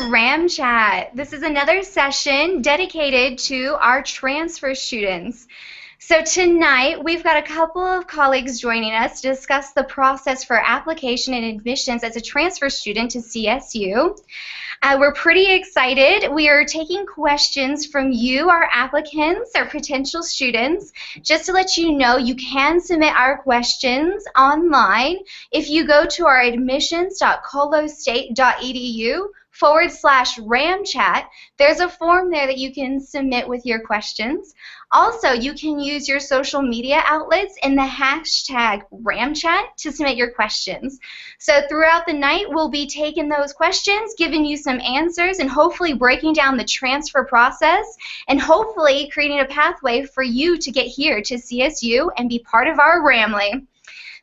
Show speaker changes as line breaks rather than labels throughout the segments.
RamChat. This is another session dedicated to our transfer students. So tonight we've got a couple of colleagues joining us to discuss the process for application and admissions as a transfer student to CSU. We're pretty excited. We are taking questions from you, our applicants, our potential students. Just to let you know, you can submit our questions online if you go to our admissions.colostate.edu/RamChat. There's a form there that you can submit with your questions. Also, you can use your social media outlets in the hashtag RamChat to submit your questions. So throughout the night, we'll be taking those questions, giving you some answers, and hopefully breaking down the transfer process, and hopefully creating a pathway for you to get here to CSU and be part of our Ramley.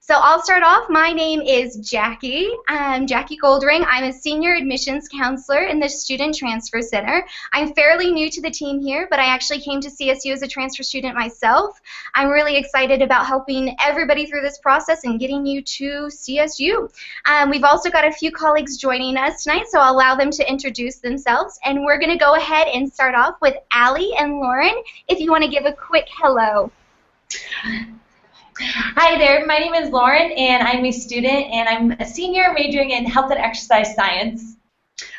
So I'll start off. My name is Jackie. I'm Jackie Goldring. I'm a senior admissions counselor in the Student Transfer Center. I'm fairly new to the team here, but I actually came to CSU as a transfer student myself. I'm really excited about helping everybody through this process and getting you to CSU. We've also got a few colleagues joining us tonight, so I'll allow them to introduce themselves. And we're going to go ahead and start off with Allie and Lauren, if you want to give a quick hello.
Hi there, my name is Lauren, and I'm a student, and I'm a senior majoring in health and exercise science.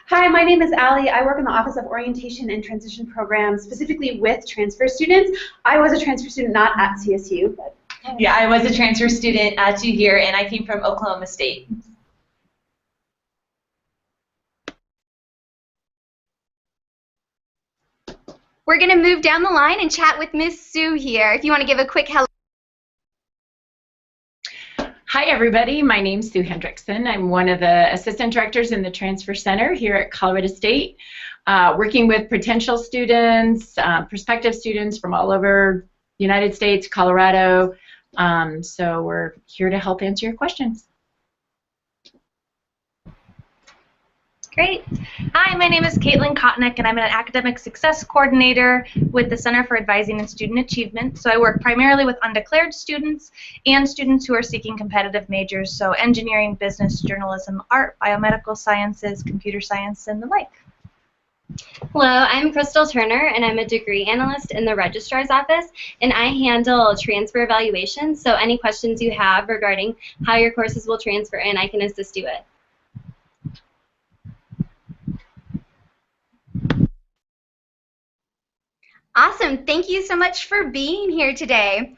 Hi, my name is Allie. I work in the Office of Orientation and Transition Programs, specifically with transfer students. I was a transfer student not at CSU. But
yeah, I was a transfer student to here, and I came from Oklahoma State.
We're going to move down the line and chat with Miss Sue here, if you want to give a quick hello.
Hi everybody, my name's Sue Hendrickson. I'm one of the assistant directors in the Transfer Center here at Colorado State, working with potential students, prospective students from all over the United States, Colorado. So we're here to help answer your questions.
Great. Hi, my name is Caitlin Kotnick, and I'm an academic success coordinator with the Center for Advising and Student Achievement. So I work primarily with undeclared students and students who are seeking competitive majors, so engineering, business, journalism, art, biomedical sciences, computer science, and the like.
Hello, I'm Crystal Turner, and I'm a degree analyst in the registrar's office, and I handle transfer evaluations, so any questions you have regarding how your courses will transfer in, I can assist you with.
Awesome. Thank you so much for being here today.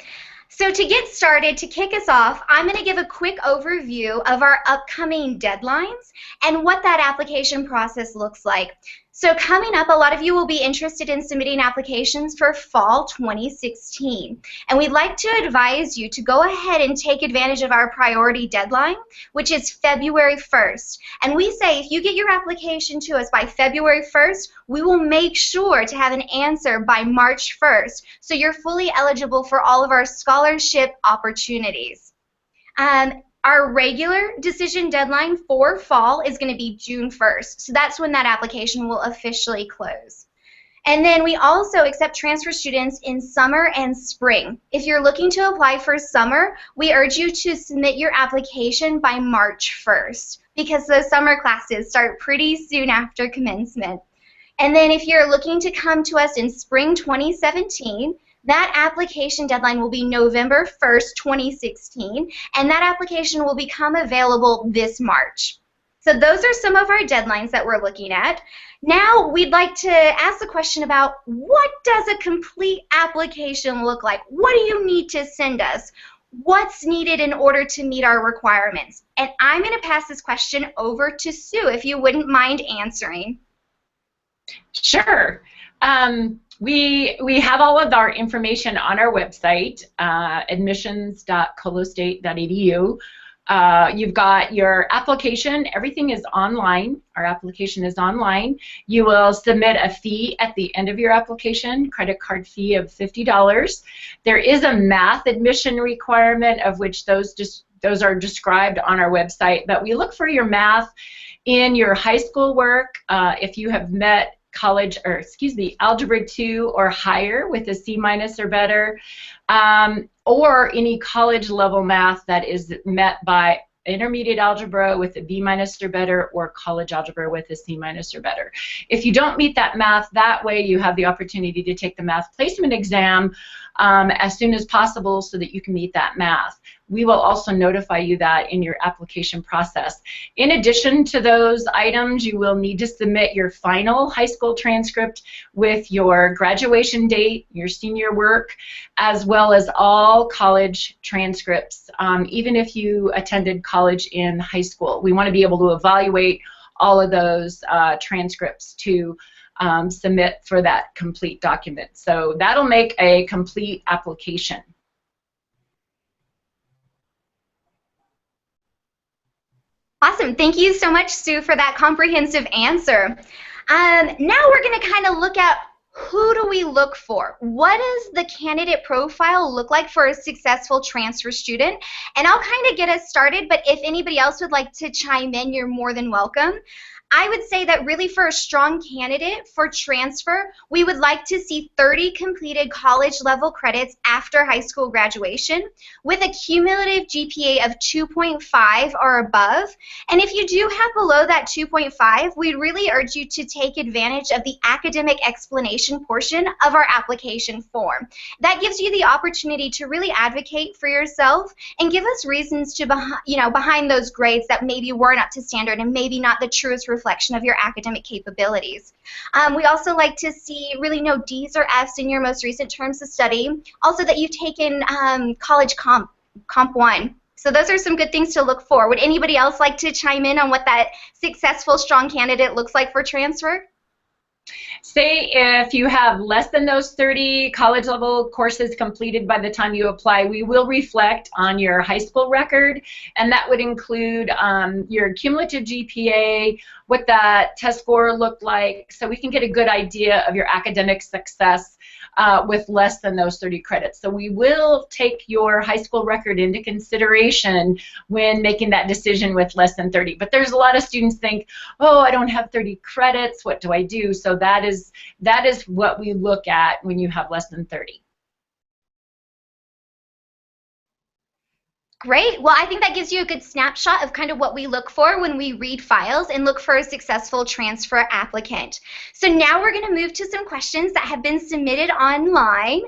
So to get started, to kick us off, I'm going to give a quick overview of our upcoming deadlines and what that application process looks like. So coming up, a lot of you will be interested in submitting applications for fall 2016. And we'd like to advise you to go ahead and take advantage of our priority deadline, which is February 1st. And we say if you get your application to us by February 1st, we will make sure to have an answer by March 1st. So you're fully eligible for all of our scholarship opportunities. Our regular decision deadline for fall is going to be June 1st. So that's when that application will officially close. And then we also accept transfer students in summer and spring. If you're looking to apply for summer, we urge you to submit your application by March 1st because those summer classes start pretty soon after commencement. And then if you're looking to come to us in spring 2017, that application deadline will be November 1st, 2016, and that application will become available this March. So those are some of our deadlines that we're looking at. Now we'd like to ask the question about what does a complete application look like? What do you need to send us? What's needed in order to meet our requirements? And I'm going to pass this question over to Sue, if you wouldn't mind answering.
Sure. We have all of our information on our website, admissions.colostate.edu. You've got your application. Everything is online. Our application is online. You will submit a fee at the end of your application, credit card fee of $50. There is a math admission requirement, of which those are described on our website. But we look for your math in your high school work. If you have met Algebra 2 or higher with a C- or better, or any college level math that is met by intermediate algebra with a B- or better, or college algebra with a C- or better. If you don't meet that math, that way you have the opportunity to take the math placement exam as soon as possible so that you can meet that math. We will also notify you that in your application process. In addition to those items, you will need to submit your final high school transcript with your graduation date, your senior work, as well as all college transcripts, even if you attended college in high school. We want to be able to evaluate all of those transcripts to submit for that complete document. So that'll make a complete application.
Awesome. Thank you so much, Sue, for that comprehensive answer. Now we're going to kind of look at who do we look for? What does the candidate profile look like for a successful transfer student? And I'll kind of get us started, but if anybody else would like to chime in, you're more than welcome. I would say that really for a strong candidate for transfer, we would like to see 30 completed college level credits after high school graduation with a cumulative GPA of 2.5 or above. And if you do have below that 2.5, we'd really urge you to take advantage of the academic explanation portion of our application form. That gives you the opportunity to really advocate for yourself and give us reasons to behind those grades that maybe weren't up to standard and maybe not the truest reflection of your academic capabilities. We also like to see really no D's or F's in your most recent terms of study. Also that you've taken college comp 1. So those are some good things to look for. Would anybody else like to chime in on what that successful strong candidate looks like for transfer?
Say if you have less than those 30 college level courses completed by the time you apply, we will reflect on your high school record, and that would include your cumulative GPA, what that test score looked like, so we can get a good idea of your academic success with less than those 30 credits. So we will take your high school record into consideration when making that decision with less than 30. But there's a lot of students think, oh, I don't have 30 credits, what do I do? So that is what we look at when you have less than 30.
Great. Well, I think that gives you a good snapshot of kind of what we look for when we read files and look for a successful transfer applicant. So now we're going to move to some questions that have been submitted online.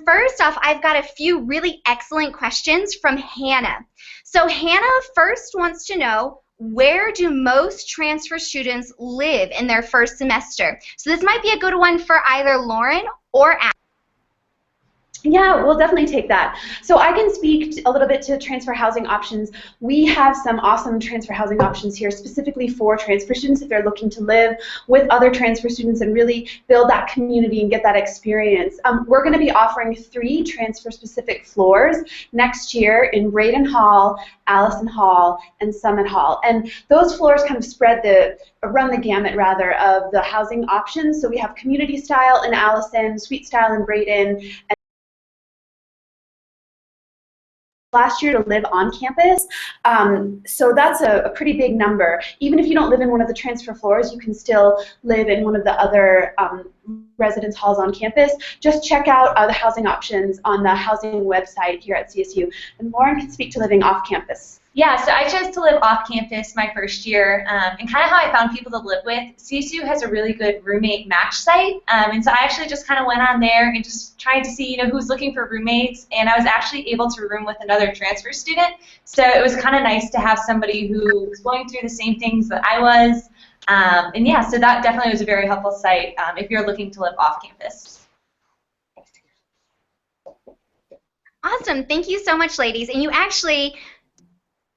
First off, I've got a few really excellent questions from Hannah. So Hannah first wants to know, where do most transfer students live in their first semester? So this might be a good one for either Lauren or Ashley.
Yeah, we'll definitely take that. So I can speak a little bit to transfer housing options. We have some awesome transfer housing options here specifically for transfer students if they're looking to live with other transfer students and really build that community and get that experience. We're going to be offering 3 transfer-specific floors next year in Braden Hall, Allison Hall, and Summit Hall. And those floors kind of run the gamut rather of the housing options. So we have community style in Allison, suite style in Braden, and last year to live on campus. So that's a pretty big number. Even if you don't live in one of the transfer floors, you can still live in one of the other residence halls on campus. Just check out the housing options on the housing website here at CSU. And Lauren can speak to living off campus.
Yeah, so I chose to live off campus my first year, and kind of how I found people to live with. CSU has a really good roommate match site, and so I actually just kind of went on there and just tried to see, who's looking for roommates, and I was actually able to room with another transfer student, so it was kind of nice to have somebody who was going through the same things that I was, and yeah, so that definitely was a very helpful site if you're looking to live off campus.
Awesome. Thank you so much, ladies. And you actually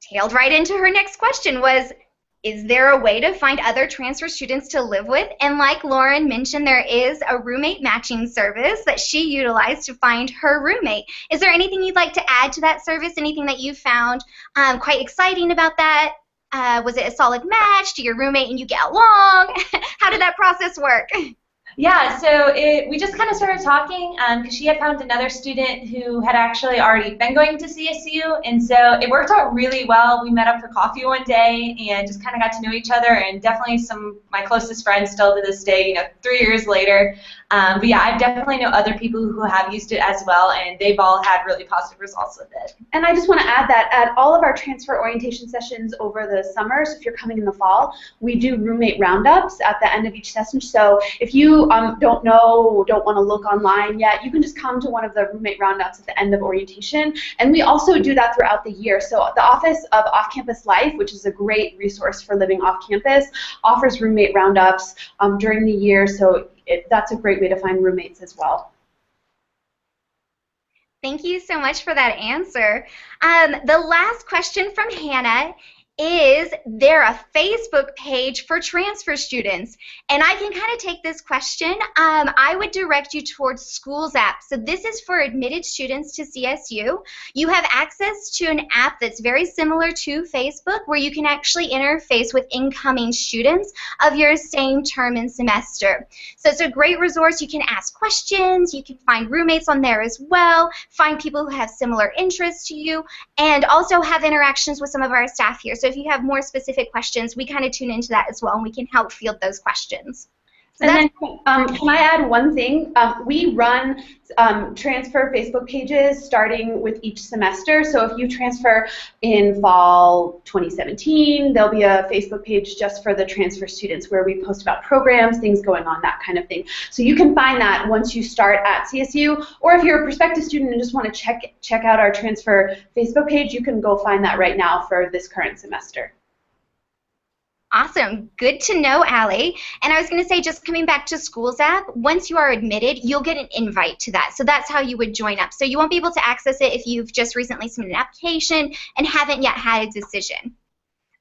tailed right into her next question was, is there a way to find other transfer students to live with? And like Lauren mentioned, there is a roommate matching service that she utilized to find her roommate. Is there anything you'd like to add to that service? Anything that you found quite exciting about that? Was it a solid match? Do your roommate and you get along? How did that process work?
Yeah, so we just kind of started talking because she had found another student who had actually already been going to CSU, and so it worked out really well. We met up for coffee one day and just kind of got to know each other, and definitely some of my closest friends still to this day, 3 years later. But yeah, I definitely know other people who have used it as well, and they've all had really positive results with it.
And I just want to add that at all of our transfer orientation sessions over the summer, so if you're coming in the fall, we do roommate roundups at the end of each session. So if you don't know, don't want to look online yet, you can just come to one of the roommate roundups at the end of orientation. And we also do that throughout the year. So the Office of Off-Campus Life, which is a great resource for living off campus, offers roommate roundups during the year. So that's a great way to find roommates as well.
Thank you so much for that answer. The last question from Hannah: is there a Facebook page for transfer students? And I can kind of take this question. I would direct you towards Schools app. So this is for admitted students to CSU. You have access to an app that's very similar to Facebook, where you can actually interface with incoming students of your same term and semester. So it's a great resource. You can ask questions, you can find roommates on there as well, find people who have similar interests to you, and also have interactions with some of our staff here. So if you have more specific questions, we kind of tune into that as well, and we can help field those questions. So
and then, can I add one thing? We run transfer Facebook pages starting with each semester. So if you transfer in fall 2017, there'll be a Facebook page just for the transfer students where we post about programs, things going on, that kind of thing. So you can find that once you start at CSU, or if you're a prospective student and just want to check out our transfer Facebook page, you can go find that right now for this current semester.
Awesome. Good to know, Allie. And I was going to say, just coming back to Schools app, once you are admitted, you'll get an invite to that. So that's how you would join up. So you won't be able to access it if you've just recently submitted an application and haven't yet had a decision.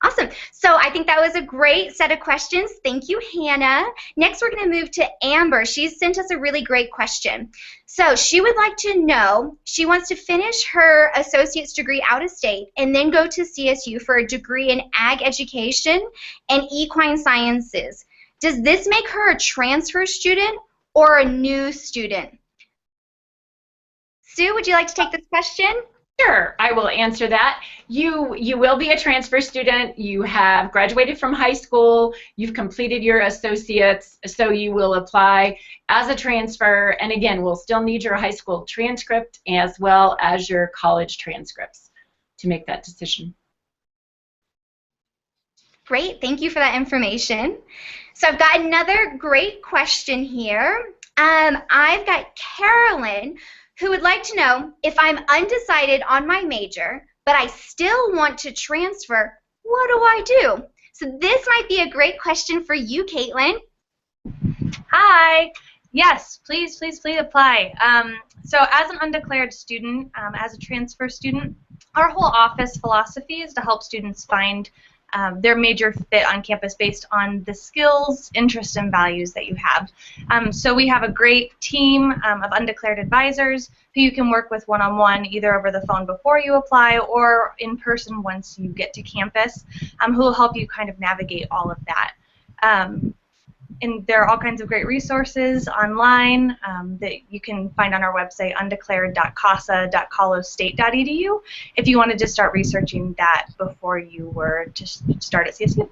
Awesome. So I think that was a great set of questions. Thank you, Hannah. Next, we're going to move to Amber. She's sent us a really great question. So she would like to know, she wants to finish her associate's degree out of state and then go to CSU for a degree in ag education and equine sciences. Does this make her a transfer student or a new student? Sue, would you like to take this question?
Sure, I will answer that. You will be a transfer student. You have graduated from high school. You've completed your associates, so you will apply as a transfer. And again, we'll still need your high school transcript as well as your college transcripts to make that decision.
Great, thank you for that information. So I've got another great question here. I've got Carolyn, who would like to know, if I'm undecided on my major, but I still want to transfer, what do I do? So this might be a great question for you, Caitlin.
Hi. Yes, please apply. So as an undeclared student, as a transfer student, our whole office philosophy is to help students find their major fit on campus based on the skills, interests, and values that you have. So we have a great team of undeclared advisors who you can work with one-on-one, either over the phone before you apply or in person once you get to campus, who will help you kind of navigate all of that. And there are all kinds of great resources online that you can find on our website, undeclared.casa.colostate.edu, if you wanted to start researching that before you were to start at CSU.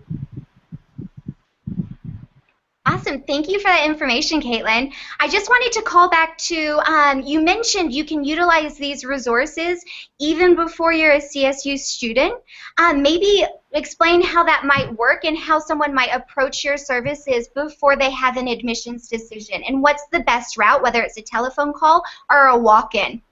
Awesome. Thank you for that information, Caitlin. I just wanted to call back to, you mentioned you can utilize these resources even before you're a CSU student. Maybe explain how that might work and how someone might approach your services before they have an admissions decision, and what's the best route, whether it's a telephone call or a walk-in.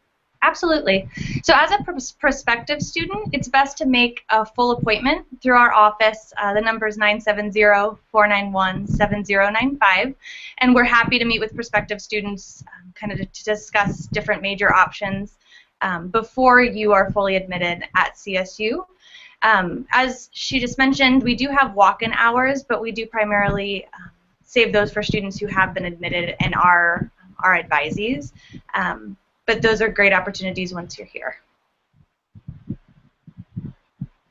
Absolutely. So as a prospective student, it's best to make a full appointment through our office. The number is 970-491-7095, and we're happy to meet with prospective students kind of to discuss different major options before you are fully admitted at CSU. As she just mentioned, we do have walk-in hours, but we do primarily save those for students who have been admitted and are our advisees. But those are great opportunities once you're here.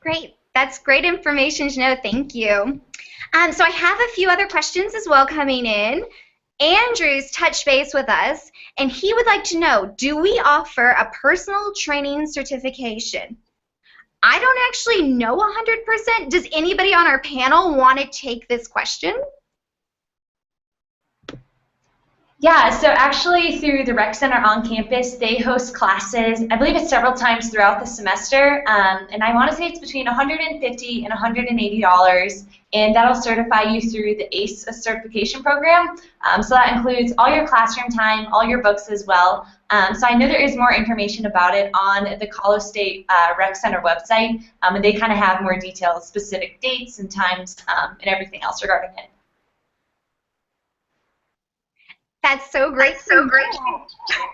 Great. That's great information to know. Thank you. So I have a few other questions as well coming in. Andrew's touched base with us, and he would like to know, do we offer a personal training certification? I don't actually know 100%. Does anybody on our panel want to take this question?
Yeah, so actually through the Rec Center on campus, they host classes, I believe it's several times throughout the semester, and I want to say it's between $150 and $180, and that'll certify you through the ACE certification program. So that includes all your classroom time, all your books as well. So I know there is more information about it on the Colorado State Rec Center website, and they kind of have more details, specific dates and times, and everything else regarding it.
That's so great. So great.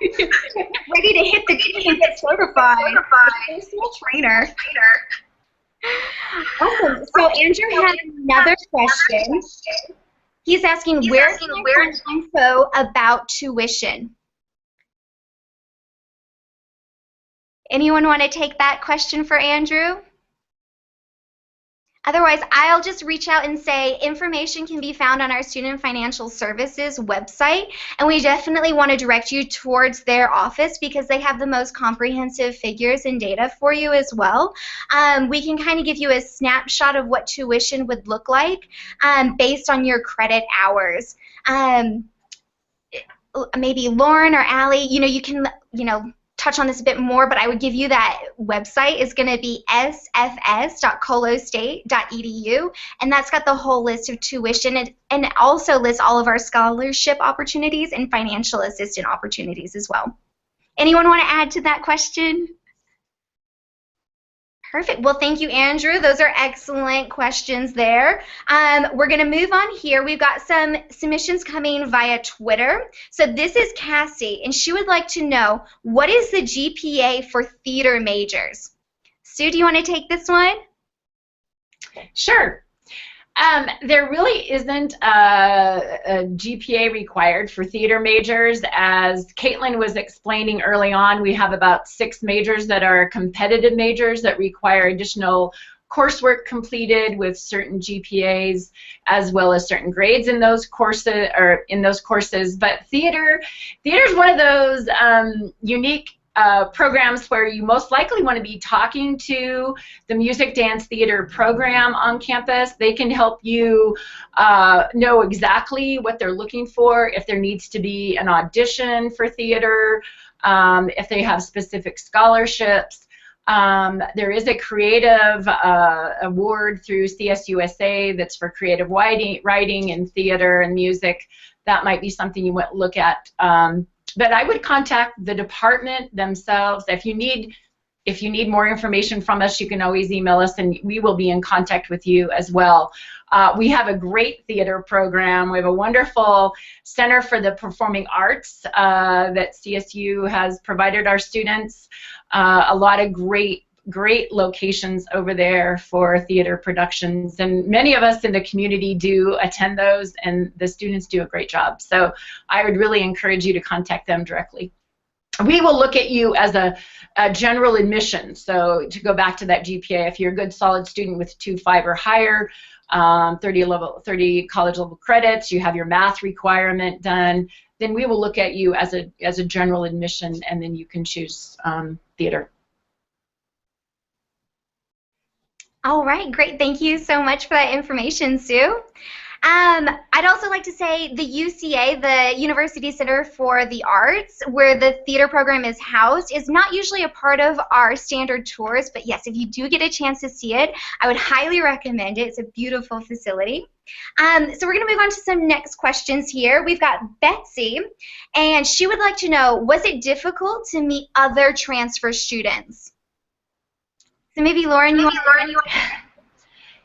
Ready to hit the key and get certified. Personal trainer. Awesome. So Andrew has another question. He's asking, where can I find info about tuition? Anyone want to take that question for Andrew? Otherwise, I'll just reach out and say information can be found on our Student Financial Services website, and we definitely want to direct you towards their office because they have the most comprehensive figures and data for you as well. We can kind of give you a snapshot of what tuition would look like based on your credit hours. Maybe Lauren or Allie, you can, touch on this a bit more, but I would give you that website is going to be sfs.colostate.edu, and that's got the whole list of tuition and it also lists all of our scholarship opportunities and financial assistance opportunities as well. Anyone want to add to that question? Perfect. Well, thank you, Andrew. Those are excellent questions there. We're going to move on here. We've got some submissions coming via Twitter. So this is Cassie, and she would like to know, what is the GPA for theater majors? Sue, do you want to take this one?
Sure. There really isn't a GPA required for theater majors. As Caitlin was explaining early on, we have about 6 majors that are competitive majors that require additional coursework completed with certain GPAs as well as certain grades in those courses. But theater is one of those unique programs where you most likely want to be talking to the music, dance, theater program on campus. They can help you know exactly what they're looking for, if there needs to be an audition for theater, if they have specific scholarships. There is a creative award through CSUSA that's for creative writing and theater and music. That might be something you want to look at. But I would contact the department themselves. If you need more information from us, you can always email us, and we will be in contact with you as well. We have a great theater program. We have a wonderful Center for the Performing Arts that CSU has provided our students. A lot of great locations over there for theater productions, and many of us in the community do attend those, and the students do a great job. So I would really encourage you to contact them directly. We will look at you as a general admission. So to go back to that GPA, if you're a good solid student with 2.5 or higher, 30 college level credits, you have your math requirement done, then we will look at you as a general admission, and then you can choose theater.
All right, great. Thank you so much for that information, Sue. I'd also like to say the UCA, the University Center for the Arts, where the theater program is housed, is not usually a part of our standard tours, but yes, if you do get a chance to see it, I would highly recommend it. It's a beautiful facility. So we're going to move on to some next questions here. We've got Betsy, and she would like to know, was it difficult to meet other transfer students? So maybe Lauren, you want to...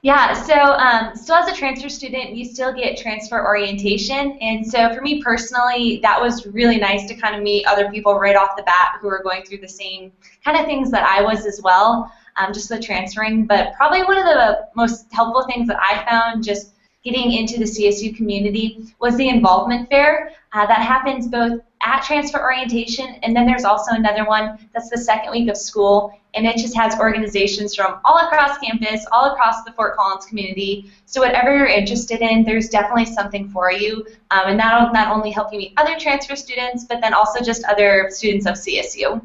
Yeah, so still as a transfer student, you still get transfer orientation, and so for me personally, that was really nice to kind of meet other people right off the bat who are going through the same kind of things that I was as well, just with transferring. But probably one of the most helpful things that I found just getting into the CSU community was the involvement fair. That happens both at transfer orientation, and then there's also another one that's the second week of school, and it just has organizations from all across campus, all across the Fort Collins community. So whatever you're interested in, there's definitely something for you, and that'll not only help you meet other transfer students, but then also just other students of CSU.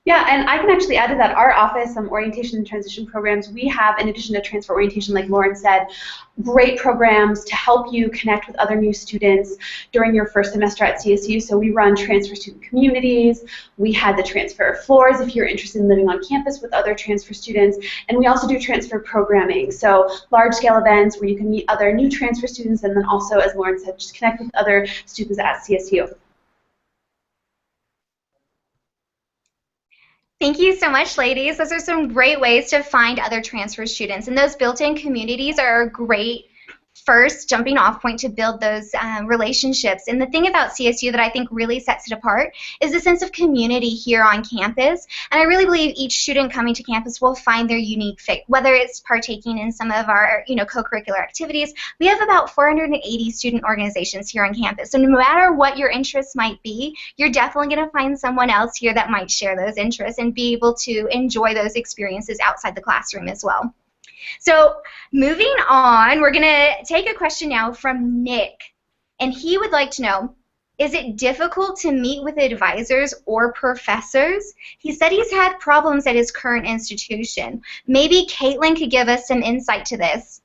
Yeah, and I can actually add to that. Our office, some orientation and transition programs, we have, in addition to transfer orientation, like Lauren said, great programs to help you connect with other new students during your first semester at CSU. So we run transfer student communities. We had the transfer floors if you're interested in living on campus with other transfer students. And we also do transfer programming. So large-scale events where you can meet other new transfer students, and then also, as Lauren said, just connect with other students at CSU.
Thank you so much, ladies. Those are some great ways to find other transfer students, and those built-in communities are a great first jumping off point to build those relationships. And the thing about CSU that I think really sets it apart is the sense of community here on campus. And I really believe each student coming to campus will find their unique fit, whether it's partaking in some of our co-curricular activities. We have about 480 student organizations here on campus. So no matter what your interests might be, you're definitely going to find someone else here that might share those interests and be able to enjoy those experiences outside the classroom as well. So moving on, we're going to take a question now from Nick, and he would like to know, is it difficult to meet with advisors or professors? He said he's had problems at his current institution. Maybe Caitlin could give us some insight to this.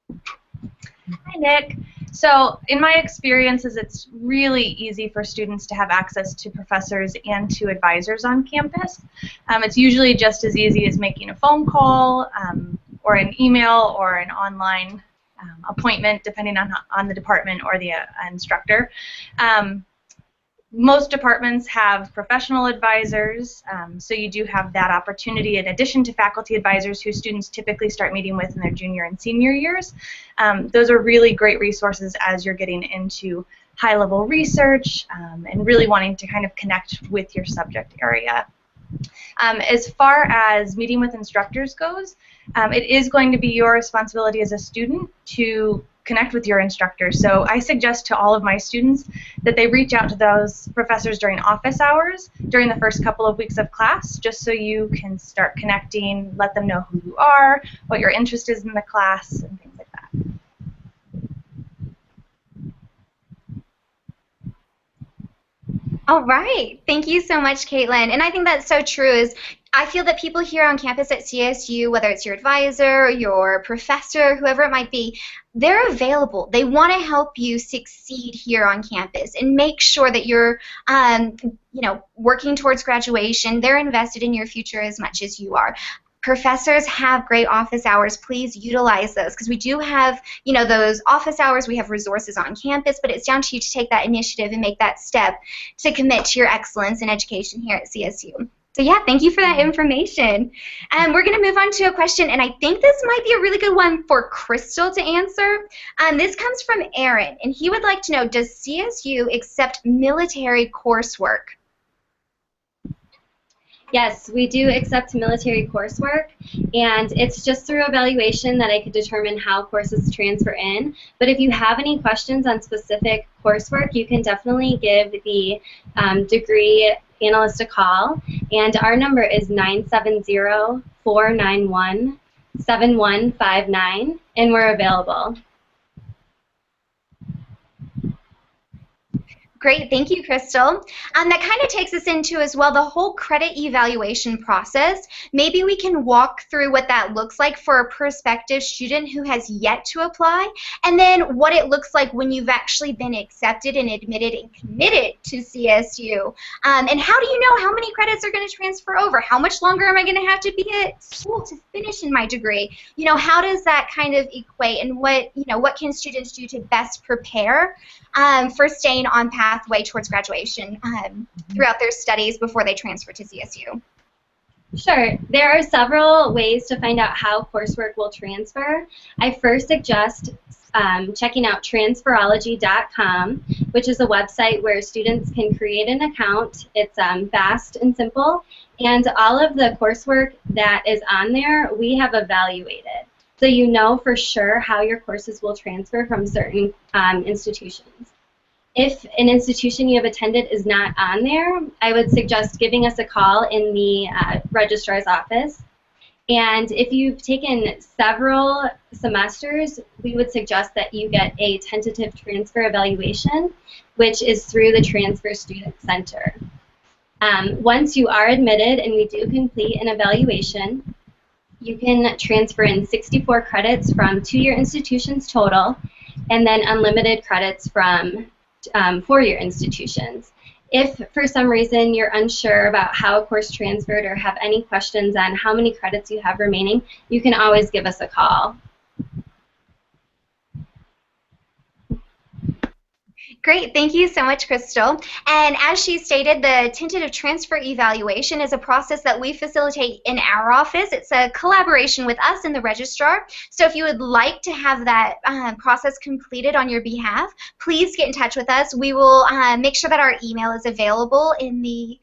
Hi, Nick. So in my experiences, it's really easy for students to have access to professors and to advisors on campus. It's usually just as easy as making a phone call or an email or an online appointment, depending on the department or the instructor. Most departments have professional advisors, so you do have that opportunity in addition to faculty advisors who students typically start meeting with in their junior and senior years. Those are really great resources as you're getting into high-level research and really wanting to kind of connect with your subject area. As far as meeting with instructors goes, it is going to be your responsibility as a student to connect with your instructor. So I suggest to all of my students that they reach out to those professors during office hours, during the first couple of weeks of class, just so you can start connecting, let them know who you are, what your interest is in the class, and things like that.
All right. Thank you so much, Caitlin. And I think that's so true. Is I feel that people here on campus at CSU, whether it's your advisor, your professor, whoever it might be, they're available. They want to help you succeed here on campus and make sure that you're, working towards graduation. They're invested in your future as much as you are. Professors have great office hours. Please utilize those because we do have, those office hours. We have resources on campus, but it's down to you to take that initiative and make that step to commit to your excellence in education here at CSU. So yeah, thank you for that information. We're going to move on to a question, and I think this might be a really good one for Crystal to answer. This comes from Aaron, and he would like to know, does CSU accept military coursework?
Yes, we do accept military coursework, and it's just through evaluation that I could determine how courses transfer in. But if you have any questions on specific coursework, you can definitely give the degree analyst a call, and our number is 970-491-7159, and we're available.
Great, thank you, Crystal. That kind of takes us into as well the whole credit evaluation process. Maybe we can walk through what that looks like for a prospective student who has yet to apply, and then what it looks like when you've actually been accepted and admitted and committed to CSU. And how do you know how many credits are going to transfer over? How much longer am I going to have to be at school to finish in my degree? How does that kind of equate, and what can students do to best prepare for staying on pathway towards graduation throughout their studies before they transfer to CSU?
Sure. There are several ways to find out how coursework will transfer. I first suggest checking out transferology.com, which is a website where students can create an account. It's fast and simple, and all of the coursework that is on there we have evaluated. So you know for sure how your courses will transfer from certain institutions. If an institution you have attended is not on there, I would suggest giving us a call in the registrar's office. And if you've taken several semesters, we would suggest that you get a tentative transfer evaluation, which is through the Transfer Student Center. Once you are admitted and we do complete an evaluation, you can transfer in 64 credits from 2-year institutions total, and then unlimited credits from 4-year institutions. If for some reason you're unsure about how a course transferred or have any questions on how many credits you have remaining, you can always give us a call.
Great, thank you so much, Crystal. And as she stated, the tentative transfer evaluation is a process that we facilitate in our office. It's a collaboration with us and the registrar. So if you would like to have that process completed on your behalf, please get in touch with us. We will make sure that our email is available in the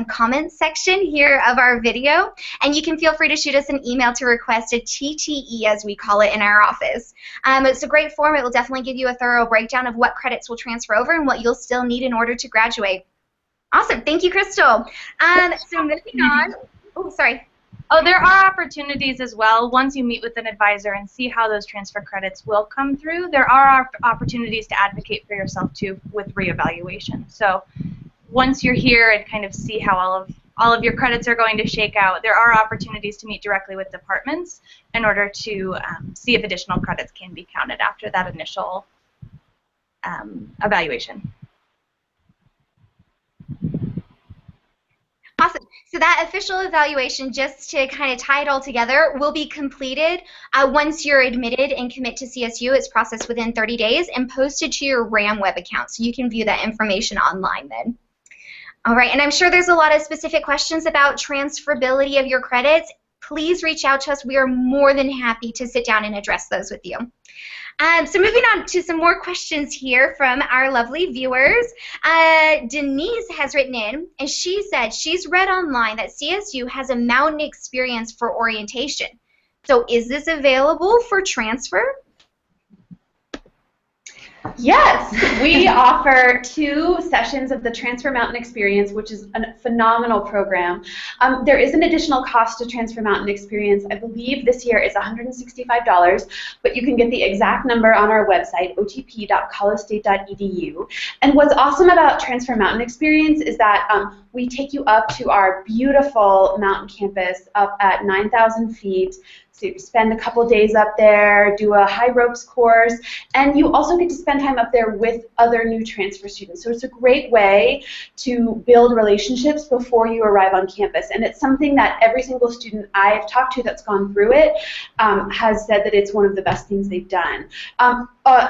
comments section here of our video, and you can feel free to shoot us an email to request a TTE, as we call it in our office. It's a great form. It will definitely give you a thorough breakdown of what credits will transfer over and what you'll still need in order to graduate. Awesome. Thank you, Crystal. So moving on. Oh, sorry.
Oh, there are opportunities as well. Once you meet with an advisor and see how those transfer credits will come through, there are opportunities to advocate for yourself too with reevaluation. So once you're here and kind of see how all of your credits are going to shake out, there are opportunities to meet directly with departments in order to see if additional credits can be counted after that initial evaluation.
Awesome. So that official evaluation, just to kind of tie it all together, will be completed once you're admitted and commit to CSU. It's processed within 30 days and posted to your RAM web account, so you can view that information online then. All right, and I'm sure there's a lot of specific questions about transferability of your credits. Please reach out to us. We are more than happy to sit down and address those with you. So moving on to some more questions here from our lovely viewers. Denise has written in, and she said she's read online that CSU has a mountain experience for orientation. So is this available for transfer?
Yes, we offer 2 sessions of the Transfer Mountain Experience, which is a phenomenal program. There is an additional cost to Transfer Mountain Experience. I believe this year is $165, but you can get the exact number on our website, otp.colostate.edu. And what's awesome about Transfer Mountain Experience is that we take you up to our beautiful mountain campus up at 9,000 feet. So you spend a couple days up there, do a high ropes course, and you also get to spend time up there with other new transfer students. So it's a great way to build relationships before you arrive on campus. And it's something that every single student I've talked to that's gone through it has said that it's one of the best things they've done.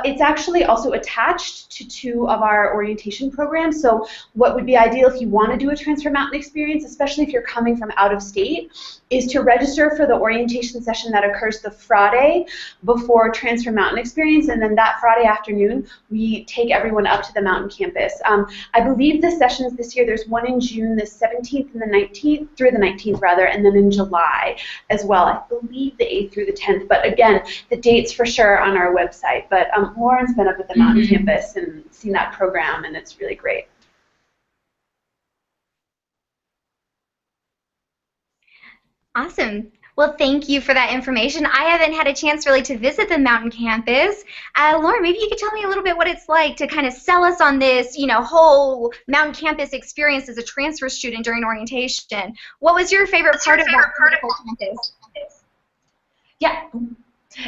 It's actually also attached to 2 of our orientation programs. So what would be ideal if you want to do a Transfer Mountain Experience, especially if you're coming from out of state, is to register for the orientation session that occurs the Friday before Transfer Mountain Experience, and then that Friday afternoon we take everyone up to the mountain campus. I believe the sessions this year, there's one in June, the 17th and the 19th, through the 19th rather, and then in July as well. I believe the 8th through the 10th, but again, the dates for sure on our website. But Lauren's been up at the mountain campus and seen that program, and it's really great.
Awesome. Well, thank you for that information. I haven't had a chance really to visit the mountain campus. Lauren, maybe you could tell me a little bit what it's like to kind of sell us on this, whole mountain campus experience as a transfer student during orientation. What was your favorite part of that campus?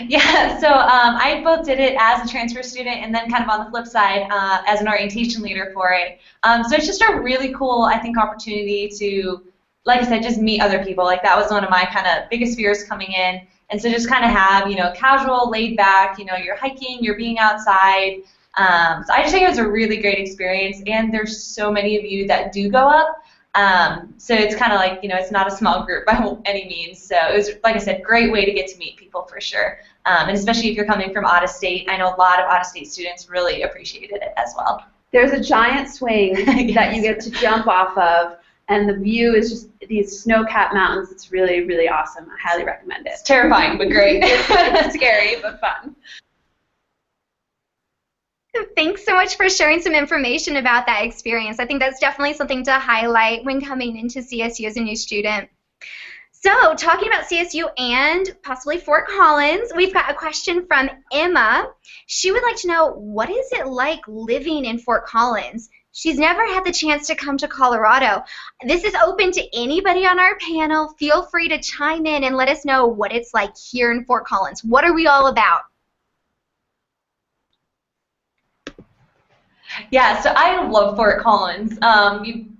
Yeah, so I both did it as a transfer student and then kind of on the flip side as an orientation leader for it. So it's just a really cool, I think, opportunity to, like I said, just meet other people. Like that was one of my kind of biggest fears coming in. And so just kind of have, casual, laid back, you're hiking, you're being outside. So I just think it was a really great experience, and there's so many of you that do go up. So it's kind of like, it's not a small group by any means. So it was, like I said, great way to get to meet people for sure. And especially if you're coming from out of state, I know a lot of out of state students really appreciated it as well.
There's a giant swing that you get to jump off of, and the view is just these snow-capped mountains. It's really, really awesome. I highly recommend it.
It's terrifying, but great.
It's scary, but fun.
Thanks so much for sharing some information about that experience. I think that's definitely something to highlight when coming into CSU as a new student. So, talking about CSU and possibly Fort Collins, we've got a question from Emma. She would like to know, what is it like living in Fort Collins? She's never had the chance to come to Colorado. This is open to anybody on our panel. Feel free to chime in and let us know what it's like here in Fort Collins. What are we all about?
Yeah, so I love Fort Collins.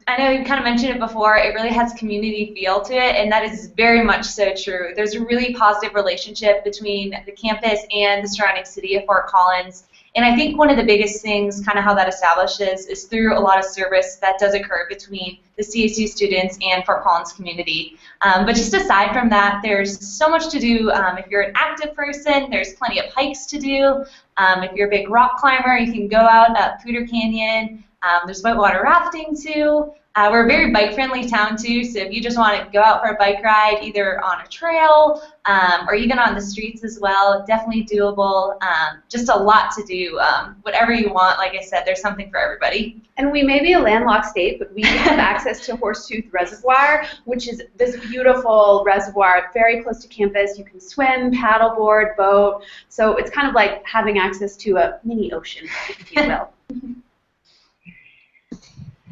I know you kind of mentioned it before. It really has community feel to it, and that is very much so true. There's a really positive relationship between the campus and the surrounding city of Fort Collins. And I think one of the biggest things, kind of how that establishes, is through a lot of service that does occur between the CSU students and Fort Collins community. But just aside from that, there's so much to do. If you're an active person, there's plenty of hikes to do. If you're a big rock climber, you can go out up Poudre Canyon. There's whitewater rafting too. We're a very bike-friendly town too, so if you just want to go out for a bike ride, either on a trail or even on the streets as well, definitely doable. Just a lot to do. Whatever you want, like I said, there's something for everybody.
And we may be a landlocked state, but we have access to Horsetooth Reservoir, which is this beautiful reservoir very close to campus. You can swim, paddleboard, boat. So it's kind of like having access to a mini ocean, if you will.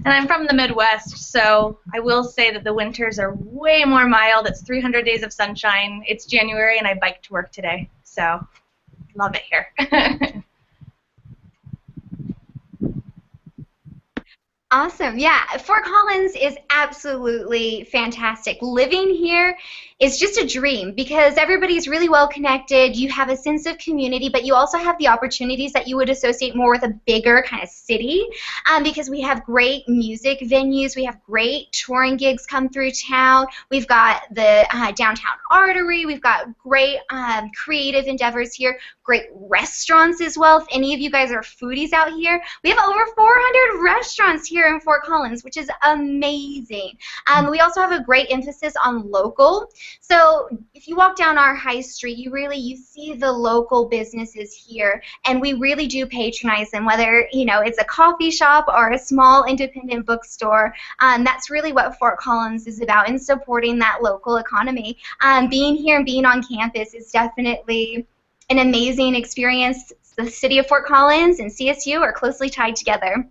And I'm from the Midwest, so I will say that the winters are way more mild. It's 300 days of sunshine. It's January, and I biked to work today, so love it here.
Awesome. Yeah, Fort Collins is absolutely fantastic. Living here is just a dream because everybody's really well connected. You have a sense of community, but you also have the opportunities that you would associate more with a bigger kind of city because we have great music venues. We have great touring gigs come through town. We've got the downtown artery. We've got great creative endeavors here, great restaurants as well. If any of you guys are foodies out here, we have over 400 restaurants here in Fort Collins, which is amazing. We also have a great emphasis on local. So if you walk down our high street, you see the local businesses here, and we really do patronize them, whether it's a coffee shop or a small independent bookstore. That's really what Fort Collins is about, in supporting that local economy. Being here and being on campus is definitely an amazing experience. The city of Fort Collins and CSU are closely tied together.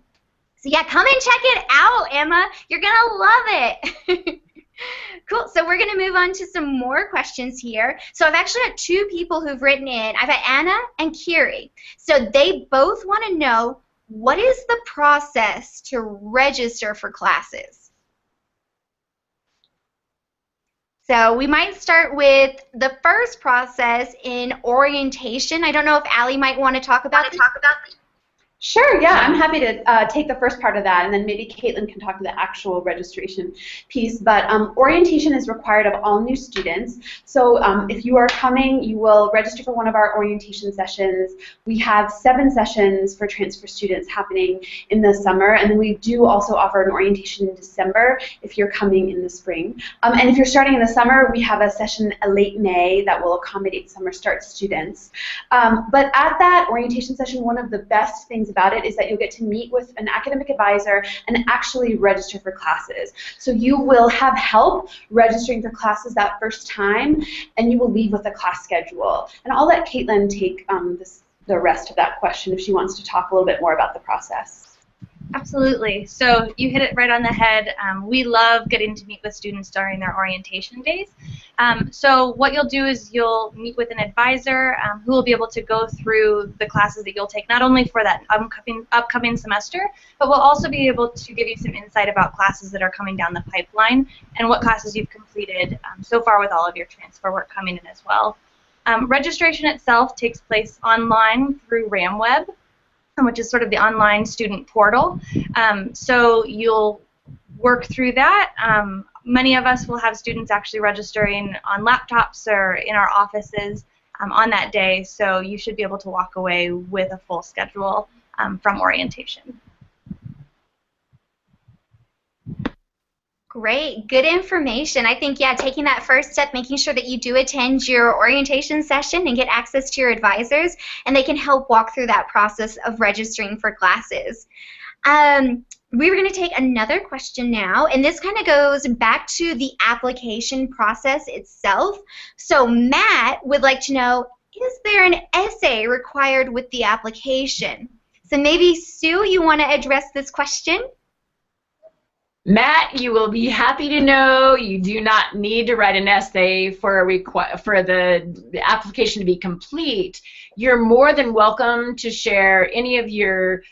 So yeah, come and check it out, Emma. You're going to love it. Cool. So we're going to move on to some more questions here. So I've actually got two people who've written in. I've got Anna and Kiri. So they both want to know, what is the process to register for classes? So we might start with the first process in orientation. I don't know if Allie might want to talk about this.
Sure, yeah, I'm happy to take the first part of that, and then maybe Caitlin can talk to the actual registration piece. But orientation is required of all new students. So if you are coming, you will register for one of our orientation sessions. We have 7 sessions for transfer students happening in the summer, and then we do also offer an orientation in December if you're coming in the spring. And if you're starting in the summer, we have a session late May that will accommodate summer start students. But at that orientation session, one of the best things about it is that you'll get to meet with an academic advisor and actually register for classes. So you will have help registering for classes that first time, and you will leave with a class schedule. And I'll let Caitlin take the rest of that question if she wants to talk a little bit more about the process.
Absolutely. So you hit it right on the head. We love getting to meet with students during their orientation days. So what you'll do is you'll meet with an advisor who will be able to go through the classes that you'll take, not only for that upcoming semester, but we'll also be able to give you some insight about classes that are coming down the pipeline and what classes you've completed so far with all of your transfer work coming in as well. Registration itself takes place online through RamWeb, which is sort of the online student portal. So you'll work through that. Many of us will have students actually registering on laptops or in our offices on that day, so you should be able to walk away with a full schedule from orientation.
Great, good information. I think, yeah, taking that first step, making sure that you do attend your orientation session and get access to your advisors, and they can help walk through that process of registering for classes. We're going to take another question now, and this kind of goes back to the application process itself. So Matt would like to know, is there an essay required with the application? So maybe, Sue, you want to address this question?
Matt, you will be happy to know you do not need to write an essay for the application to be complete. You're more than welcome to share any of your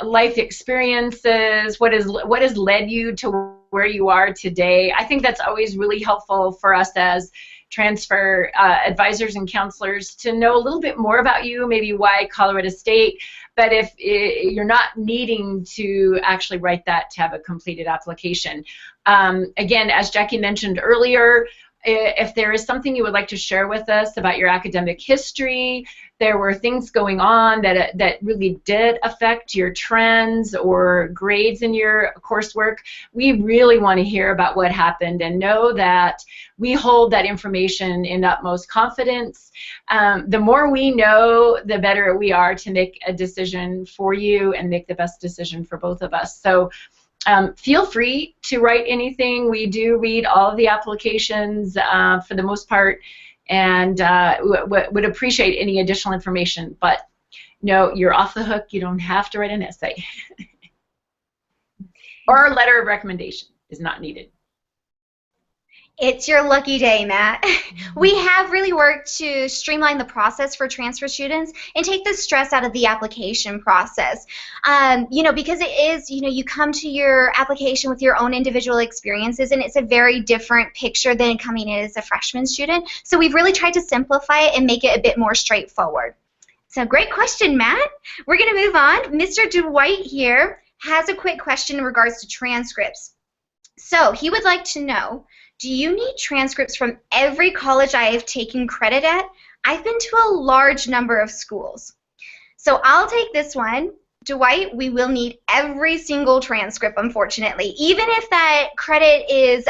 life experiences, what has led you to where you are today. I think that's always really helpful for us as transfer advisors and counselors to know a little bit more about you, maybe why Colorado State. But if you're not needing to actually write that to have a completed application. Again, as Jackie mentioned earlier, if there is something you would like to share with us about your academic history, there were things going on that really did affect your trends or grades in your coursework, we really want to hear about what happened and know that we hold that information in utmost confidence. The more we know, the better we are to make a decision for you and make the best decision for both of us. So feel free to write anything. We do read all of the applications for the most part, and would appreciate any additional information. But no, you're off the hook. You don't have to write an essay. Or a letter of recommendation is not needed.
It's your lucky day, Matt. We have really worked to streamline the process for transfer students and take the stress out of the application process. You know, because it is, you know, you come to your application with your own individual experiences, and it's a very different picture than coming in as a freshman student. So we've really tried to simplify it and make it a bit more straightforward. So great question, Matt. We're going to move on. Mr. Dwight here has a quick question in regards to transcripts. So he would like to know, do you need transcripts from every college I have taken credit at? I've been to a large number of schools. So I'll take this one. Dwight, we will need every single transcript, unfortunately. Even if that credit is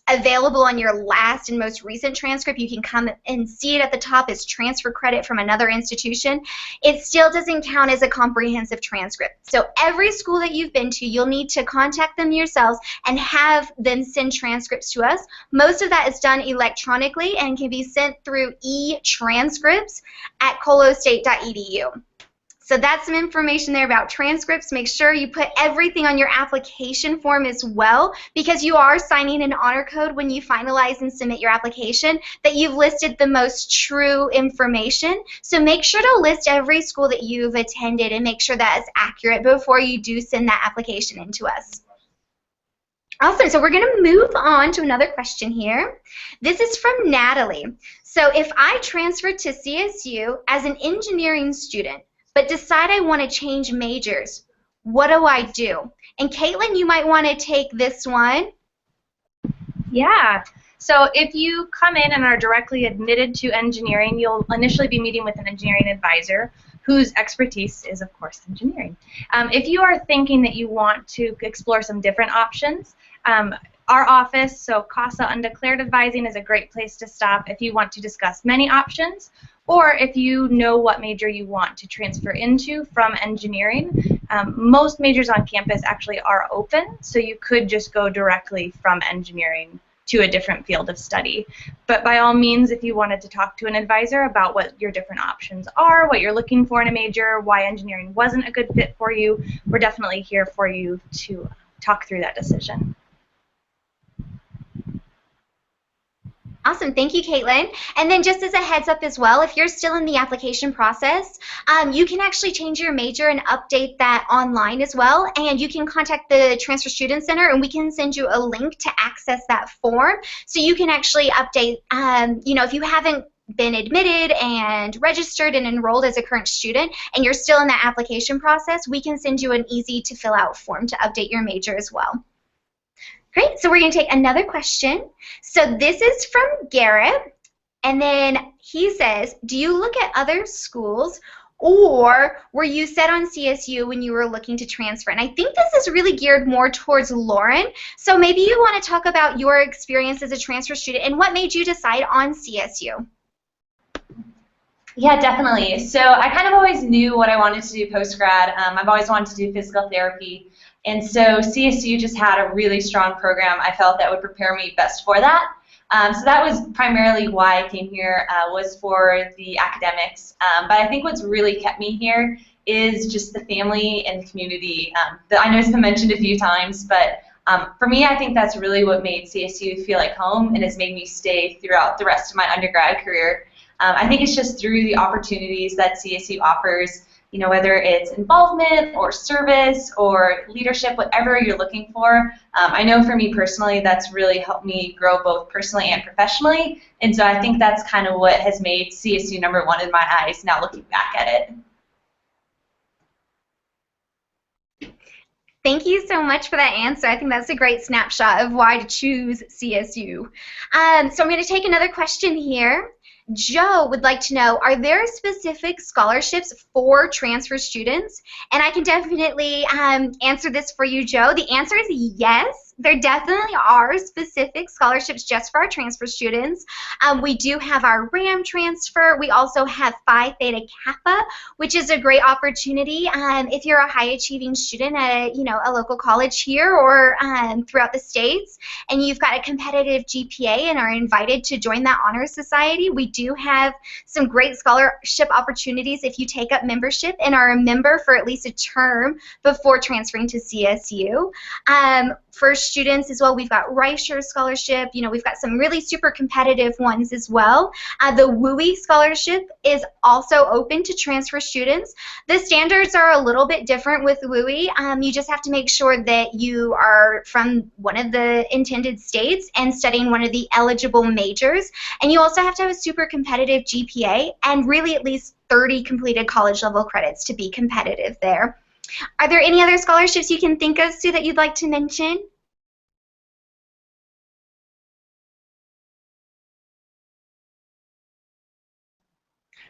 available on your last and most recent transcript, you can come and see it at the top as transfer credit from another institution. It still doesn't count as a comprehensive transcript. So every school that you've been to, you'll need to contact them yourselves and have them send transcripts to us. Most of that is done electronically and can be sent through e-transcripts at colostate.edu. So that's some information there about transcripts. Make sure you put everything on your application form as well, because you are signing an honor code when you finalize and submit your application that you've listed the most true information. So make sure to list every school that you've attended and make sure that is accurate before you do send that application in to us. Awesome. So we're going to move on to another question here. This is from Natalie. So if I transfer to CSU as an engineering student, but decide I want to change majors, what do I do? And Caitlin, you might want to take this one.
Yeah. So if you come in and are directly admitted to engineering, you'll initially be meeting with an engineering advisor whose expertise is, of course, engineering. If you are thinking that you want to explore some different options, our office, so CASA Undeclared Advising, is a great place to stop if you want to discuss many options, or if you know what major you want to transfer into from engineering. Most majors on campus actually are open, so you could just go directly from engineering to a different field of study. But by all means, if you wanted to talk to an advisor about what your different options are, what you're looking for in a major, why engineering wasn't a good fit for you, we're definitely here for you to talk through that decision.
Awesome. Thank you, Caitlin. And then just as a heads up as well, if you're still in the application process, you can actually change your major and update that online as well. And you can contact the Transfer Student Center, and we can send you a link to access that form. So you can actually update, you know, if you haven't been admitted and registered and enrolled as a current student, and you're still in that application process, we can send you an easy to fill out form to update your major as well. Great, so we're going to take another question. So this is from Garrett, and then he says, do you look at other schools or were you set on CSU when you were looking to transfer? And I think this is really geared more towards Lauren. So maybe you want to talk about your experience as a transfer student and what made you decide on CSU.
Yeah, definitely. So I kind of always knew what I wanted to do post-grad. I've always wanted to do physical therapy. And so CSU just had a really strong program I felt that would prepare me best for that. So that was primarily why I came here, was for the academics. But I think what's really kept me here is just the family and the community. I know it's been mentioned a few times, but for me, I think that's really what made CSU feel like home and has made me stay throughout the rest of my undergrad career. I think it's just through the opportunities that CSU offers, you know, whether it's involvement or service or leadership, whatever you're looking for. I know for me personally, that's really helped me grow both personally and professionally. And so I think that's kind of what has made CSU #1 in my eyes now looking back at it.
Thank you so much for that answer. I think that's a great snapshot of why to choose CSU. So I'm going to take another question here. Joe would like to know, are there specific scholarships for transfer students? And I can definitely answer this for you, Joe. The answer is yes. There definitely are specific scholarships just for our transfer students. We do have our RAM transfer. We also have Phi Theta Kappa, which is a great opportunity if you're a high-achieving student at a local college here or throughout the states, and you've got a competitive GPA and are invited to join that honors society. We do have some great scholarship opportunities if you take up membership and are a member for at least a term before transferring to CSU. For students as well, we've got Reicher Scholarship. We've got some really super competitive ones as well. The WUI Scholarship is also open to transfer students. The standards are a little bit different with WUI. You just have to make sure that you are from one of the intended states and studying one of the eligible majors. And you also have to have a super competitive GPA and really at least 30 completed college level credits to be competitive there. Are there any other scholarships you can think of, Sue, that you'd like to mention?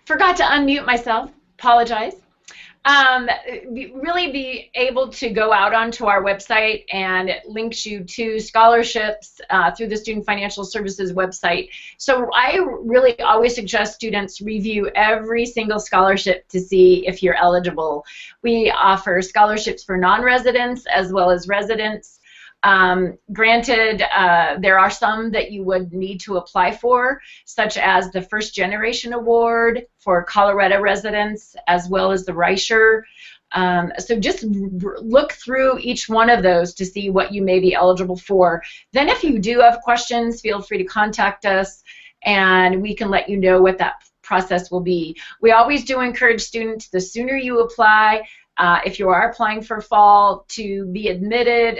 Forgot to unmute myself. Apologize. Really be able to go out onto our website, and it links you to scholarships through the Student Financial Services website. So I really always suggest students review every single scholarship to see if you're eligible. We offer scholarships for non-residents as well as residents. Granted, there are some that you would need to apply for, such as the First Generation Award for Colorado residents, as well as the Reicher. So just look through each one of those to see what you may be eligible for. Then if you do have questions, feel free to contact us, and we can let you know what that process will be. We always do encourage students, the sooner you apply, if you are applying for fall, to be admitted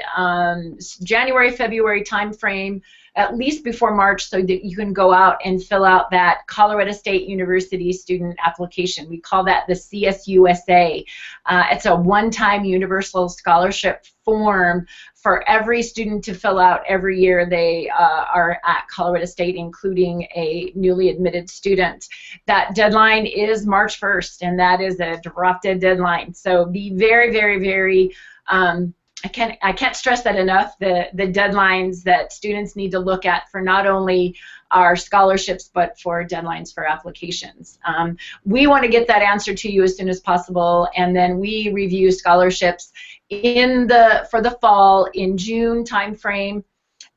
January, February timeframe, at least before March, so that you can go out and fill out that Colorado State University student application. We call that the CSUSA. It's a one-time universal scholarship form for every student to fill out every year they are at Colorado State, including a newly admitted student. That deadline is March 1st, and that is a drop-dead deadline. So be very, very, very I can't stress that enough, the deadlines that students need to look at for not only our scholarships but for deadlines for applications. We want to get that answer to you as soon as possible, and then we review scholarships for the fall in June timeframe.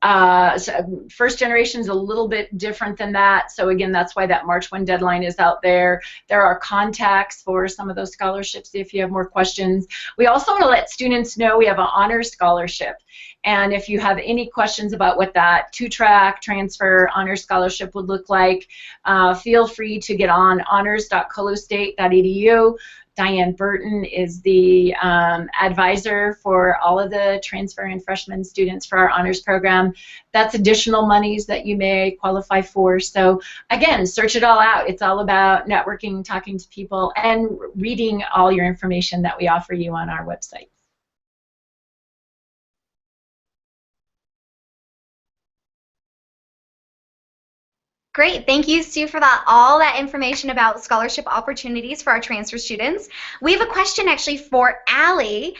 So First Generation is a little bit different than that, so again, that's why that March 1 deadline is out there. There are contacts for some of those scholarships if you have more questions. We also want to let students know we have an honors scholarship, and if you have any questions about what that two-track transfer honors scholarship would look like, feel free to get on honors.colostate.edu. Diane Burton is the advisor for all of the transfer and freshman students for our honors program. That's additional monies that you may qualify for. So again, search it all out. It's all about networking, talking to people, and reading all your information that we offer you on our website.
Great. Thank you, Stu, for all that information about scholarship opportunities for our transfer students. We have a question actually for Allie.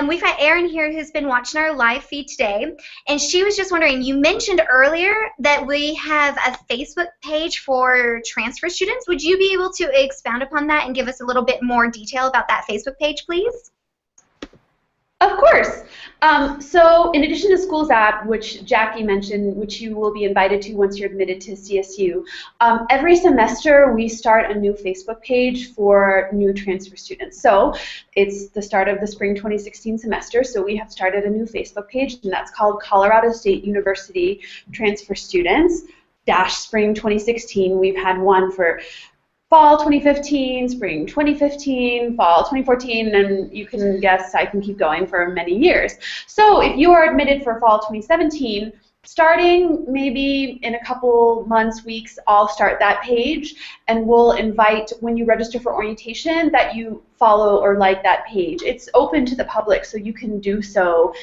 We've got Erin here who's been watching our live feed today, and she was just wondering, you mentioned earlier that we have a Facebook page for transfer students. Would you be able to expound upon that and give us a little bit more detail about that Facebook page, please?
Of course. So in addition to Schools App, which Jackie mentioned, which you will be invited to once you're admitted to CSU, every semester we start a new Facebook page for new transfer students. So it's the start of the spring 2016 semester, so we have started a new Facebook page, and that's called Colorado State University Transfer Students Spring 2016. We've had one for fall 2015, spring 2015, fall 2014, and you can guess I can keep going for many years. So if you are admitted for fall 2017, starting maybe in a couple months, weeks, I'll start that page, and we'll invite, when you register for orientation, that you follow or like that page. It's open to the public, so you can do so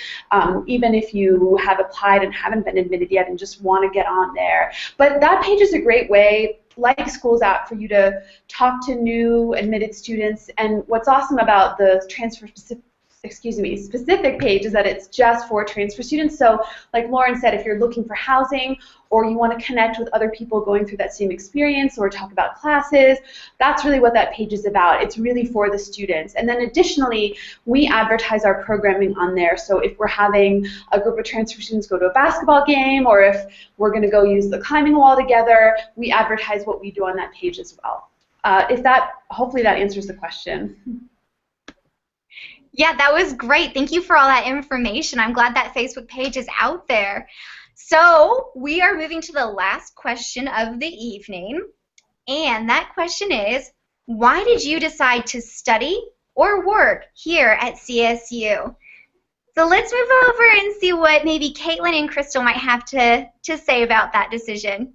even if you have applied and haven't been admitted yet and just want to get on there. But that page is a great way, like Schools App, for you to talk to new admitted students. And what's awesome about the specific page is that it's just for transfer students. So like Lauren said, if you're looking for housing or you want to connect with other people going through that same experience or talk about classes, that's really what that page is about. It's really for the students. And then additionally, we advertise our programming on there. So if we're having a group of transfer students go to a basketball game, or if we're going to go use the climbing wall together, we advertise what we do on that page as well. Hopefully that answers the question.
Yeah, that was great. Thank you for all that information. I'm glad that Facebook page is out there. So we are moving to the last question of the evening, and that question is, why did you decide to study or work here at CSU? So let's move over and see what maybe Caitlin and Crystal might have to say about that decision.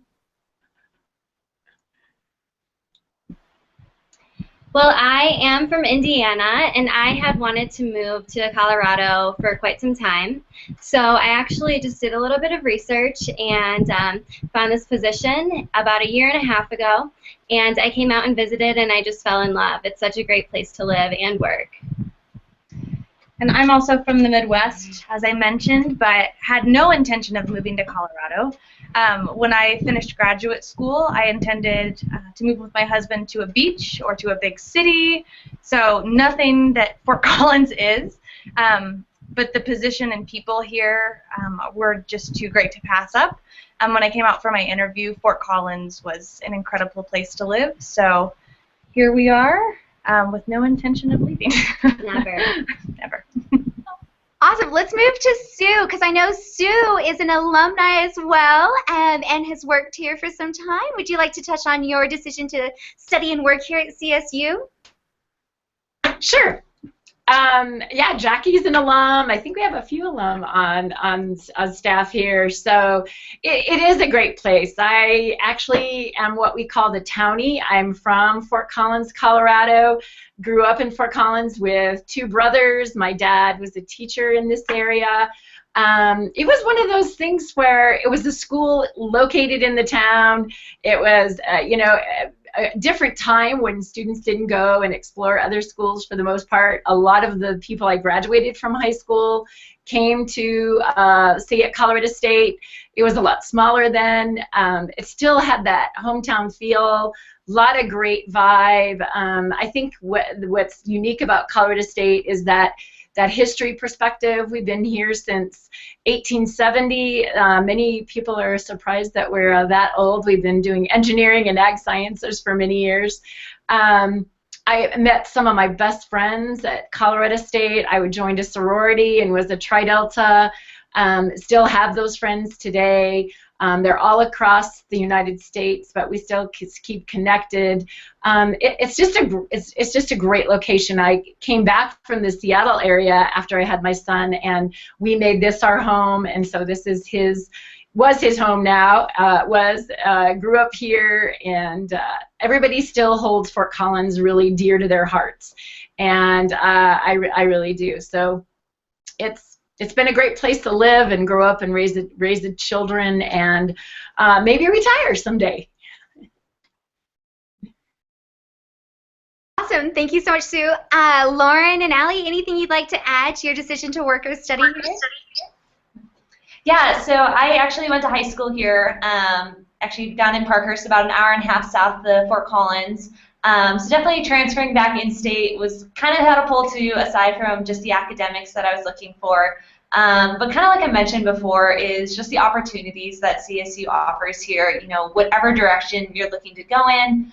Well, I am from Indiana, and I had wanted to move to Colorado for quite some time. So I actually just did a little bit of research and found this position about a year and a half ago. And I came out and visited, and I just fell in love. It's such a great place to live and work.
And I'm also from the Midwest, as I mentioned, but had no intention of moving to Colorado. When I finished graduate school, I intended to move with my husband to a beach or to a big city, so nothing that Fort Collins is. But the position and people here were just too great to pass up. When I came out for my interview, Fort Collins was an incredible place to live, so here we are with no intention of leaving.
Never.
Never.
Awesome. Let's move to Sue, because I know Sue is an alumni as well and has worked here for some time. Would you like to touch on your decision to study and work here at CSU?
Sure. Yeah, Jackie's an alum. I think we have a few alum on staff here. So it is a great place. I actually am what we call the townie. I'm from Fort Collins, Colorado. Grew up in Fort Collins with two brothers. My dad was a teacher in this area. It was one of those things where it was a school located in the town. It was, a different time when students didn't go and explore other schools for the most part. A lot of the people I graduated from high school came to stay at Colorado State. It was a lot smaller then. It still had that hometown feel, a lot of great vibe. I think what's unique about Colorado State is that history perspective. We've been here since 1870. Many people are surprised that we're that old. We've been doing engineering and ag sciences for many years. I met some of my best friends at Colorado State. I joined a sorority and was a Tri Delta. Still have those friends today. They're all across the United States, but we still keep connected. It's just a great location. I came back from the Seattle area after I had my son, and we made this our home. And so this is was his home now. Grew up here, and everybody still holds Fort Collins really dear to their hearts, and I really do. So it's been a great place to live and grow up and raise the children and maybe retire someday.
Awesome. Thank you so much, Sue. Lauren and Allie, anything you'd like to add to your decision to work or study here?
Yeah, so I actually went to high school here, actually down in Parkhurst, about an hour and a half south of Fort Collins. So definitely transferring back in-state was kind of had a pull to, aside from just the academics that I was looking for. But kind of like I mentioned before, is just the opportunities that CSU offers here. You know, whatever direction you're looking to go in,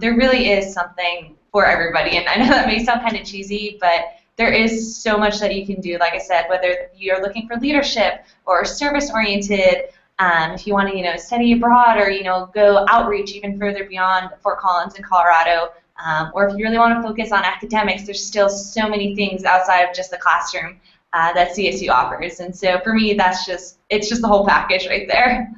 there really is something for everybody. And I know that may sound kind of cheesy, but there is so much that you can do. Like I said, whether you're looking for leadership or service-oriented, if you want to, study abroad or, go outreach even further beyond Fort Collins in Colorado, or if you really want to focus on academics, there's still so many things outside of just the classroom that CSU offers. And so for me, it's just the whole package right there.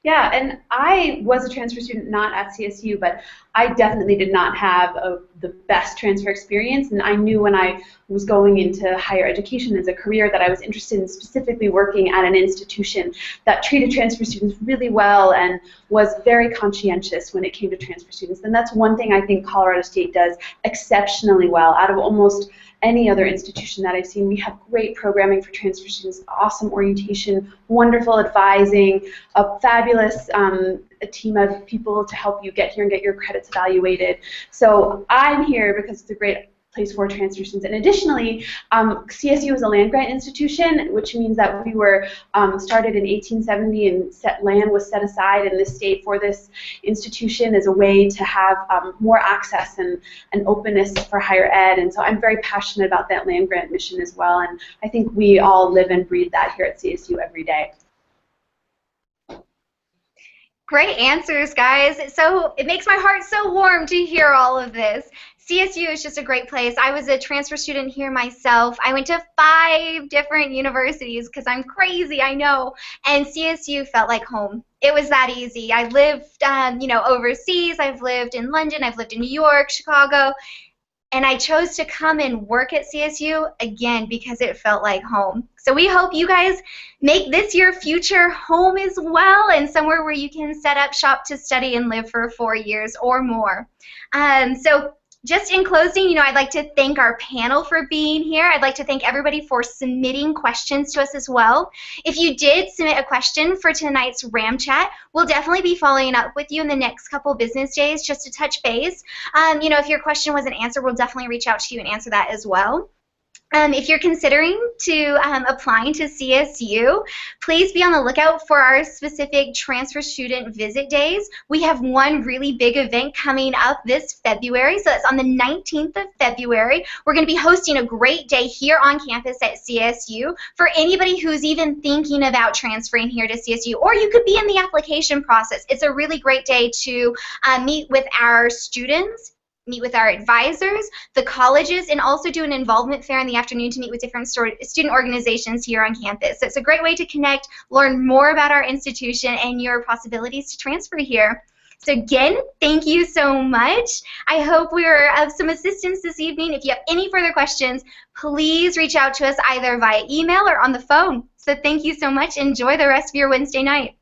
Yeah, and I was a transfer student not at CSU, but I definitely did not have the best transfer experience, and I knew when I was going into higher education as a career that I was interested in specifically working at an institution that treated transfer students really well and was very conscientious when it came to transfer students. And that's one thing I think Colorado State does exceptionally well. Out of almost any other institution that I've seen, we have great programming for transfer students, awesome orientation, wonderful advising, a fabulous a team of people to help you get here and get your credits evaluated. So I'm here because it's a great place for transfer students. And additionally, CSU is a land-grant institution, which means that we were started in 1870 and land was set aside in this state for this institution as a way to have more access and openness for higher ed. And so I'm very passionate about that land-grant mission as well. And I think we all live and breathe that here at CSU every day.
Great answers, guys. So it makes my heart so warm to hear all of this. CSU is just a great place. I was a transfer student here myself. I went to 5 different universities because I'm crazy, I know, and CSU felt like home. It was that easy. I lived, overseas. I've lived in London. I've lived in New York, Chicago, and I chose to come and work at CSU, again, because it felt like home. So we hope you guys make this your future home as well, and somewhere where you can set up shop to study and live for 4 years or more. So just in closing, I'd like to thank our panel for being here. I'd like to thank everybody for submitting questions to us as well. If you did submit a question for tonight's RamChat, we'll definitely be following up with you in the next couple business days just to touch base. If your question wasn't answered, we'll definitely reach out to you and answer that as well. If you're considering applying to CSU, please be on the lookout for our specific transfer student visit days. We have one really big event coming up this February, so that's on the 19th of February. We're going to be hosting a great day here on campus at CSU for anybody who's even thinking about transferring here to CSU, or you could be in the application process. It's a really great day to meet with our students, meet with our advisors, the colleges, and also do an involvement fair in the afternoon to meet with different student organizations here on campus. So it's a great way to connect, learn more about our institution and your possibilities to transfer here. So again, thank you so much. I hope we were of some assistance this evening. If you have any further questions, please reach out to us either via email or on the phone. So thank you so much. Enjoy the rest of your Wednesday night.